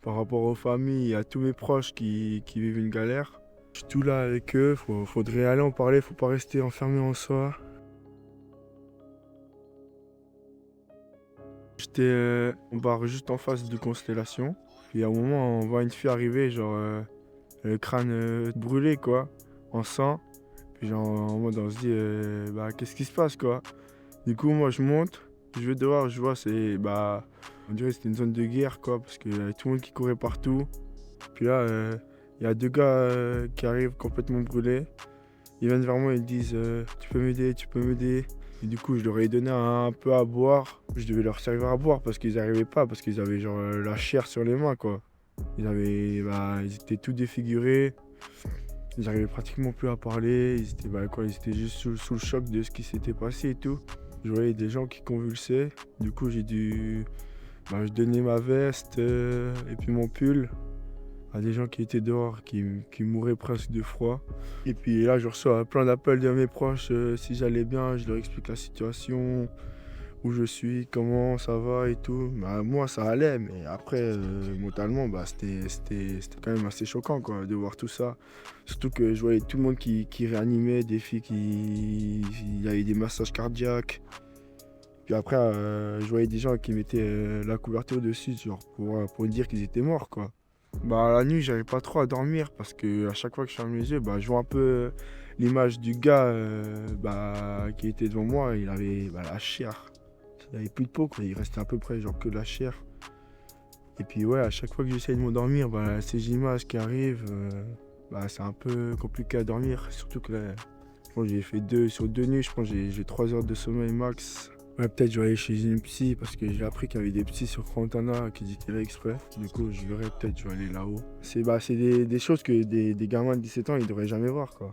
par rapport aux familles et à tous mes proches qui vivent une galère. Je suis tout là avec eux, faudrait aller en parler, faut pas rester enfermé en soi. J'étais on barre juste en face de Constellation. Puis à un moment, on voit une fille arriver, genre le crâne brûlé, quoi, en sang. Puis genre, en mode, on se dit, bah, qu'est-ce qui se passe, quoi? Du coup, moi, je monte, je vais dehors, je vois, on dirait que c'était une zone de guerre, quoi, parce qu'il y avait tout le monde qui courait partout. Puis là, il y a deux gars qui arrivent complètement brûlés. Ils viennent vers moi, ils me disent, tu peux m'aider, tu peux m'aider. Et du coup, je leur ai donné un peu à boire. Je devais leur servir à boire parce qu'ils n'arrivaient pas, parce qu'ils avaient genre la chair sur les mains, quoi. Ils étaient tout défigurés. Ils n'arrivaient pratiquement plus à parler. Ils étaient juste sous le choc de ce qui s'était passé et tout. Je voyais des gens qui convulsaient. Du coup, je donnais ma veste et puis mon pull à des gens qui étaient dehors, qui mouraient presque de froid. Et puis là, je reçois plein d'appels de mes proches si j'allais bien, je leur explique la situation, où je suis, comment ça va et tout. Bah, moi, ça allait, mais après, mentalement, bah, c'était quand même assez choquant, quoi, de voir tout ça. Surtout que je voyais tout le monde qui réanimait, des filles il y avait des massages cardiaques. Puis après, je voyais des gens qui mettaient la couverture dessus, genre pour dire qu'ils étaient morts, quoi. Bah, la nuit, j'avais pas trop à dormir parce que à chaque fois que je ferme les yeux, bah, je vois un peu l'image du gars qui était devant moi. Il avait la chair. Il avait plus de peau, quoi. Il restait à peu près genre que de la chair. Et puis ouais, à chaque fois que j'essaye de m'endormir, bah, ces images qui arrivent, c'est un peu compliqué à dormir. Surtout que là, je pense que sur 2 nuits, je pense que j'ai 3 heures de sommeil max. Ouais, peut-être je vais aller chez une psy parce que j'ai appris qu'il y avait des psys sur Frontana qui étaient là exprès. Du coup, je verrai peut-être, je vais aller là-haut. C'est des choses que des gamins de 17 ans, ils devraient jamais voir, quoi.